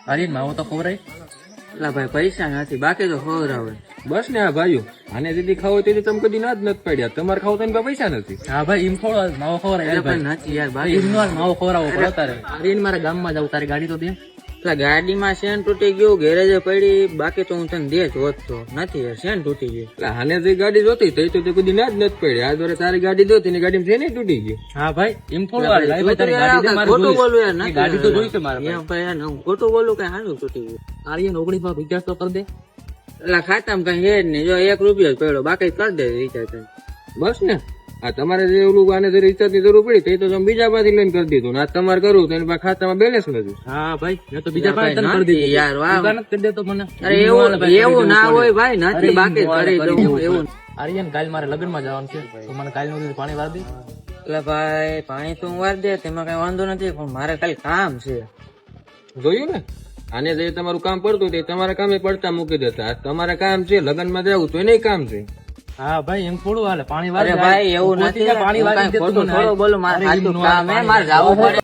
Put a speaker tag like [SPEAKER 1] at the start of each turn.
[SPEAKER 1] અરે માવો તો ખવરાય.
[SPEAKER 2] એટલે ભાઈ પૈસા નથી, બાકી તો ખવડાવે.
[SPEAKER 3] બસ ને આ ભાઈઓ, આને દીદી ખાવો તેથી તમે કદી ના જ નથી પડ્યા. તમારે ખાવ તો એની પાસે પૈસા નથી.
[SPEAKER 1] હા ભાઈ એમ થોડો માવો ખવરાય.
[SPEAKER 2] એટલે પણ નથી યાર, બાકી
[SPEAKER 1] એમનો હાલ માવો ખવરાવો પડે તારે. અરે મારા ગામમાં જાવ, તારી ગાડી તો દે.
[SPEAKER 2] એટલે ગાડીમાં શેન તૂટી ગયું, ગેરેજે પડી, બાકી તો હું તને દે જ હોતો નથી યાર, શેન તૂટી ગયું.
[SPEAKER 3] એટલે આને જે ગાડી જોતી તો તે કદી ના જ નથી પડ્યા. આ દોરે તારી ગાડી જોતી એની ગાડીમાં છે ને તૂટી ગયું.
[SPEAKER 1] હા ભાઈ એમ થોડું હાલ. લાય ભાઈ તારી ગાડી દે, મારે
[SPEAKER 2] ખોટું
[SPEAKER 1] જોઈએ.
[SPEAKER 2] બોલું યાર,
[SPEAKER 1] એ
[SPEAKER 2] નથી
[SPEAKER 1] ગાડી તો જોઈશે મારે ભાઈ.
[SPEAKER 2] એમ ભાઈ યાર, હું ખોટું બોલું કઈ હારું તૂટી ગયું.
[SPEAKER 1] આર્યન 19 માં રિચાર્જ તો કરી દે.
[SPEAKER 2] એટલે ખાતામાં કઈ હે જ નહીં, જો 1 રૂપિયો જ પડ્યો, બાકી કરી દે રિચાર્જ.
[SPEAKER 3] બસ ને આ તમારે જે ઓલું આને જે રિચાર્જ ની જરૂર પડી તો તમે બીજા પાસેથી લઈને કરી દીધું. આ તમારે કરવું તો એની પાસે ખાતામાં બેલેન્સ નથી.
[SPEAKER 1] હા ભાઈ મેં તો બીજા પાસે
[SPEAKER 2] ભાઈ
[SPEAKER 1] કરી દીધું
[SPEAKER 2] યાર, વાહ.
[SPEAKER 1] તું નથી કરી દેતો મને.
[SPEAKER 2] અરે એવું ના હોય ભાઈ, નથી બાકી કરી દઉં એવું.
[SPEAKER 1] આર્યન કાલ મારે લગ્ન માં જવાનું છે, તો મને કાલ નું પાણી વાર દે.
[SPEAKER 2] એટલે ભાઈ પાણી તો હું વાર દે, તેમાં કઈ વાંધો નથી, પણ મારે કાલ કામ છે.
[SPEAKER 3] જોયું ને, આને જે તમારું કામ પડતું તે તમારા કામે પડતા મૂકી દેતા. આ તમારા કામ છે લગ્નમાં જવું તો એને કામ છે.
[SPEAKER 1] હા ભાઈ એમ થોડું હાલે, પાણી વાર
[SPEAKER 2] અરે ભાઈ એવું નથી,
[SPEAKER 1] પાણી વાર
[SPEAKER 2] થોડો બોલો, મારે સાચું કામ હે, મારે જવું પડે.